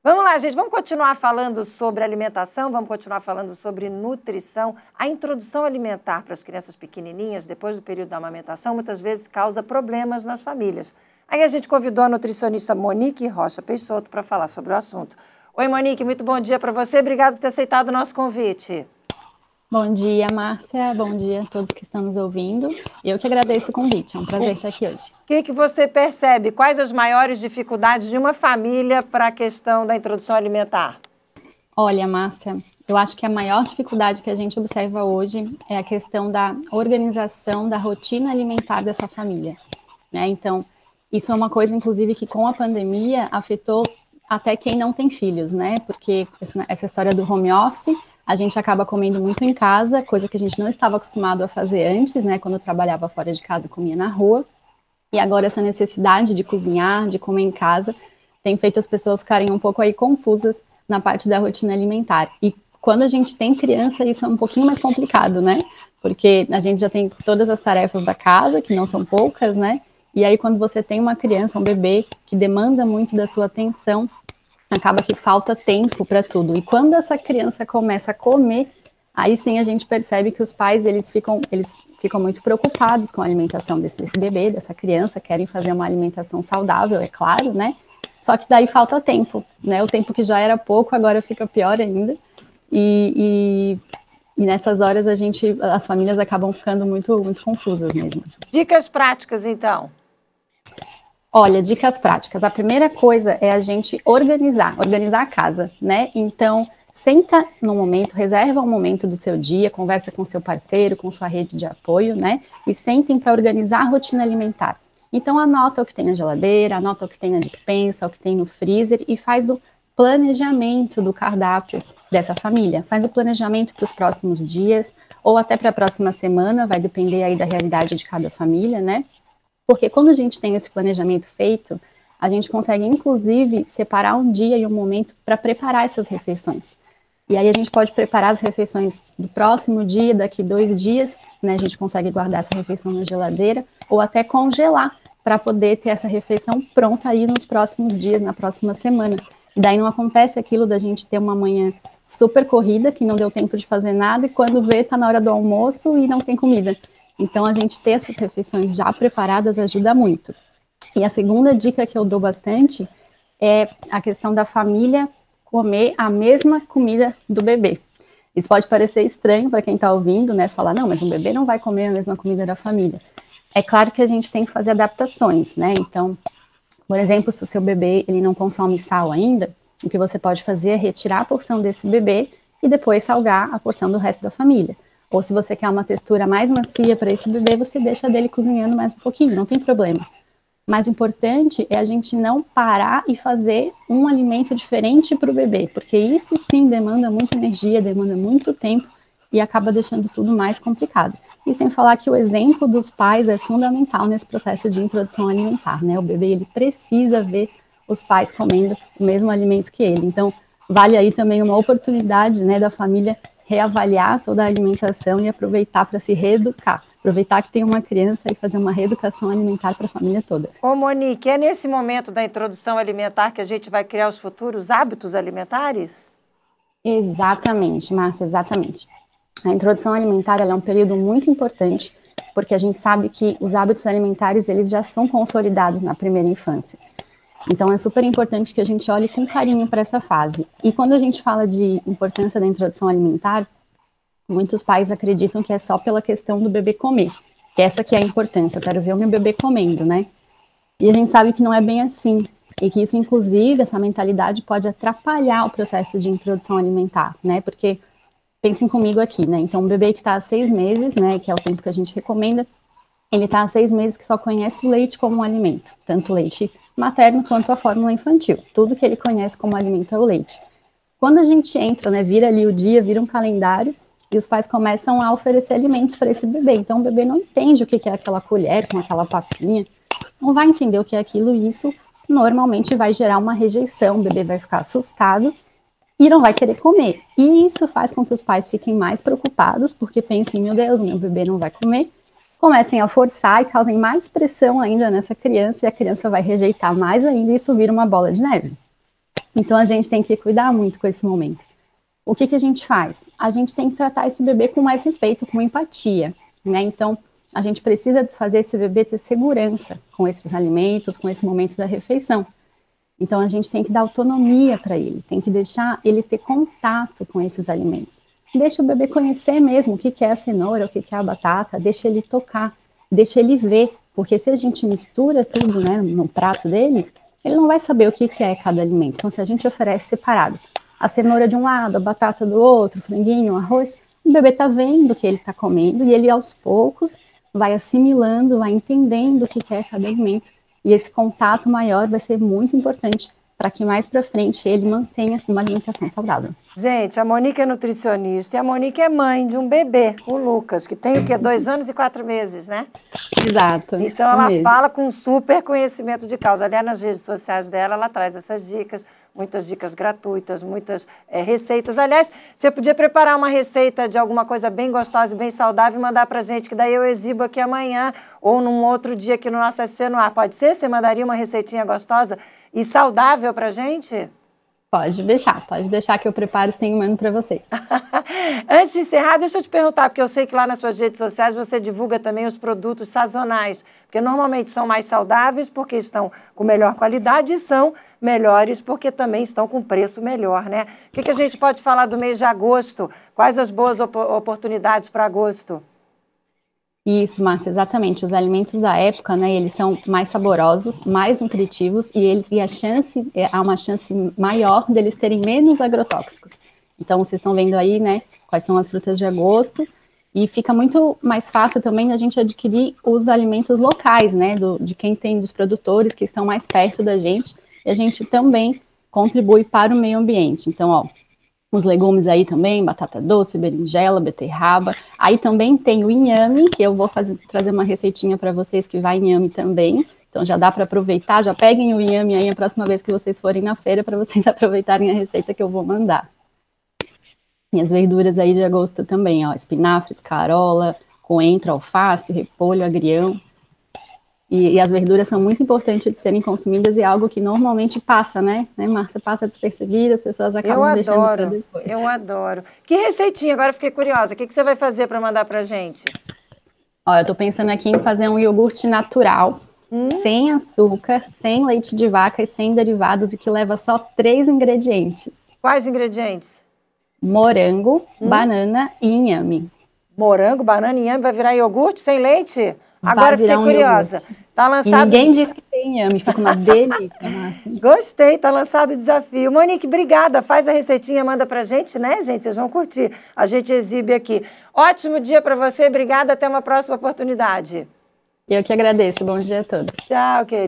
Vamos lá, gente, vamos continuar falando sobre alimentação, vamos continuar falando sobre nutrição. A introdução alimentar para as crianças pequenininhas, depois do período da amamentação, muitas vezes causa problemas nas famílias. Aí a gente convidou a nutricionista Monique Rocha Peixoto para falar sobre o assunto. Oi, Monique, muito bom dia para você. Obrigada por ter aceitado o nosso convite. Bom dia, Márcia. Bom dia a todos que estão nos ouvindo. Eu que agradeço o convite. É um prazer estar aqui hoje. O que você percebe? Quais as maiores dificuldades de uma família para a questão da introdução alimentar? Olha, Márcia, eu acho que a maior dificuldade que a gente observa hoje é a questão da organização da rotina alimentar dessa família, né? Então, isso é uma coisa, inclusive, que com a pandemia afetou até quem não tem filhos, né? Porque essa história do home office, a gente acaba comendo muito em casa, coisa que a gente não estava acostumado a fazer antes, né? Quando eu trabalhava fora de casa, comia na rua. E agora essa necessidade de cozinhar, de comer em casa, tem feito as pessoas ficarem um pouco aí confusas na parte da rotina alimentar. E quando a gente tem criança, isso é um pouquinho mais complicado, né? Porque a gente já tem todas as tarefas da casa, que não são poucas, né? E aí quando você tem uma criança, um bebê, que demanda muito da sua atenção, acaba que falta tempo para tudo. E quando essa criança começa a comer, aí sim a gente percebe que os pais, eles ficam muito preocupados com a alimentação desse bebê, dessa criança, querem fazer uma alimentação saudável, é claro, né? Só que daí falta tempo, né? O tempo que já era pouco, agora fica pior ainda. E nessas horas as famílias acabam ficando muito, muito confusas mesmo. Dicas práticas, então. Olha, dicas práticas. A primeira coisa é a gente organizar a casa, né? Então, senta no momento, reserva um momento do seu dia, conversa com seu parceiro, com sua rede de apoio, né? E sentem para organizar a rotina alimentar. Então, anota o que tem na geladeira, anota o que tem na despensa, o que tem no freezer e faz o planejamento do cardápio dessa família. Faz o planejamento para os próximos dias ou até para a próxima semana, vai depender aí da realidade de cada família, né? Porque quando a gente tem esse planejamento feito, a gente consegue, inclusive, separar um dia e um momento para preparar essas refeições. E aí a gente pode preparar as refeições do próximo dia, daqui 2 dias, né? A gente consegue guardar essa refeição na geladeira ou até congelar para poder ter essa refeição pronta aí nos próximos dias, na próxima semana. E daí não acontece aquilo da gente ter uma manhã super corrida, que não deu tempo de fazer nada, e quando vê, está na hora do almoço e não tem comida. Então, a gente ter essas refeições já preparadas ajuda muito. E a segunda dica que eu dou bastante é a questão da família comer a mesma comida do bebê. Isso pode parecer estranho para quem está ouvindo, né? Falar, não, mas um bebê não vai comer a mesma comida da família. É claro que a gente tem que fazer adaptações, né? Então, por exemplo, se o seu bebê ele não consome sal ainda, o que você pode fazer é retirar a porção desse bebê e depois salgar a porção do resto da família. Ou se você quer uma textura mais macia para esse bebê, você deixa dele cozinhando mais um pouquinho, não tem problema. Mas o importante é a gente não parar e fazer um alimento diferente para o bebê, porque isso sim demanda muita energia, demanda muito tempo e acaba deixando tudo mais complicado. E sem falar que o exemplo dos pais é fundamental nesse processo de introdução alimentar, né? O bebê, ele precisa ver os pais comendo o mesmo alimento que ele. Então, vale aí também uma oportunidade, né, da família reavaliar toda a alimentação e aproveitar para se reeducar. Aproveitar que tem uma criança e fazer uma reeducação alimentar para a família toda. Ô Monique, é nesse momento da introdução alimentar que a gente vai criar os futuros hábitos alimentares? Exatamente, Márcia, exatamente. A introdução alimentar ela é um período muito importante, porque a gente sabe que os hábitos alimentares eles já são consolidados na primeira infância. Então, é super importante que a gente olhe com carinho para essa fase. E quando a gente fala de importância da introdução alimentar, muitos pais acreditam que é só pela questão do bebê comer. Que essa que é a importância, eu quero ver o meu bebê comendo, né? E a gente sabe que não é bem assim. E que isso, inclusive, essa mentalidade pode atrapalhar o processo de introdução alimentar, né? Porque, pensem comigo aqui, né? Então, um bebê que está há 6 meses, né? Que é o tempo que a gente recomenda, ele está há 6 meses que só conhece o leite como um alimento. Tanto o leite materno quanto a fórmula infantil. Tudo que ele conhece como alimento é o leite. Quando a gente entra, né, vira ali o dia, vira um calendário, e os pais começam a oferecer alimentos para esse bebê. Então, o bebê não entende o que é aquela colher com aquela papinha, não vai entender o que é aquilo, e isso normalmente vai gerar uma rejeição, o bebê vai ficar assustado e não vai querer comer. E isso faz com que os pais fiquem mais preocupados, porque pensem, meu Deus, meu bebê não vai comer, comecem a forçar e causem mais pressão ainda nessa criança, e a criança vai rejeitar mais ainda, e isso vira uma bola de neve. Então, a gente tem que cuidar muito com esse momento. O que a gente faz? A gente tem que tratar esse bebê com mais respeito, com empatia, né? Então, a gente precisa fazer esse bebê ter segurança com esses alimentos, com esse momento da refeição. Então, a gente tem que dar autonomia para ele, tem que deixar ele ter contato com esses alimentos. Deixa o bebê conhecer mesmo o que é a cenoura, o que é a batata, deixa ele tocar, deixa ele ver, porque se a gente mistura tudo, né, no prato dele, ele não vai saber o que é cada alimento. Então, se a gente oferece separado, a cenoura de um lado, a batata do outro, o franguinho, o arroz, o bebê está vendo o que ele está comendo e ele, aos poucos, vai assimilando, vai entendendo o que é cada alimento. E esse contato maior vai ser muito importante para que mais para frente ele mantenha uma alimentação saudável. Gente, a Monique é nutricionista e a Monique é mãe de um bebê, o Lucas, que tem o quê? 2 anos e 4 meses, né? Exato. Então ela fala com super conhecimento de causa. Aliás, nas redes sociais dela, ela traz essas dicas, muitas dicas gratuitas, muitas receitas. Aliás, você podia preparar uma receita de alguma coisa bem gostosa e bem saudável e mandar pra gente, que daí eu exibo aqui amanhã ou num outro dia aqui no nosso SC no ar. Pode ser? Você mandaria uma receitinha gostosa e saudável pra gente? Pode deixar que eu preparo sim e mando para vocês. Antes de encerrar, deixa eu te perguntar, porque eu sei que lá nas suas redes sociais você divulga também os produtos sazonais, porque normalmente são mais saudáveis porque estão com melhor qualidade e são melhores porque também estão com preço melhor, né? O que a gente pode falar do mês de agosto? Quais as boas oportunidades para agosto? Isso, Márcia, exatamente. Os alimentos da época, né, eles são mais saborosos, mais nutritivos há uma chance maior deles terem menos agrotóxicos. Então, vocês estão vendo aí, né, quais são as frutas de agosto e fica muito mais fácil também a gente adquirir os alimentos locais, né, de quem tem, dos produtores que estão mais perto da gente, e a gente também contribui para o meio ambiente. Então, ó, os legumes aí também, batata doce, berinjela, beterraba. Aí também tem o inhame, que eu vou trazer uma receitinha para vocês que vai inhame também. Então já dá para aproveitar, já peguem o inhame aí a próxima vez que vocês forem na feira para vocês aproveitarem a receita que eu vou mandar. E as verduras aí de agosto também, ó, espinafre, escarola, coentro, alface, repolho, agrião. E as verduras são muito importantes de serem consumidas e é algo que normalmente passa, né, Márcia? Passa despercebido, as pessoas acabam deixando para depois. Eu adoro. Que receitinha? Agora eu fiquei curiosa. O que você vai fazer para mandar para gente? Ó, eu tô pensando aqui em fazer um iogurte natural, sem açúcar, sem leite de vaca e sem derivados e que leva só 3 ingredientes. Quais ingredientes? Morango, banana e inhame. Morango, banana e inhame vai virar iogurte sem leite? Agora fiquei curiosa. Tá lançado... E ninguém disse que tem inhame, fica uma delícia. Gostei, tá lançado o desafio. Monique, obrigada. Faz a receitinha, manda pra gente, né, gente? Vocês vão curtir. A gente exibe aqui. Ótimo dia para você, obrigada. Até uma próxima oportunidade. Eu que agradeço. Bom dia a todos. Tchau, querida.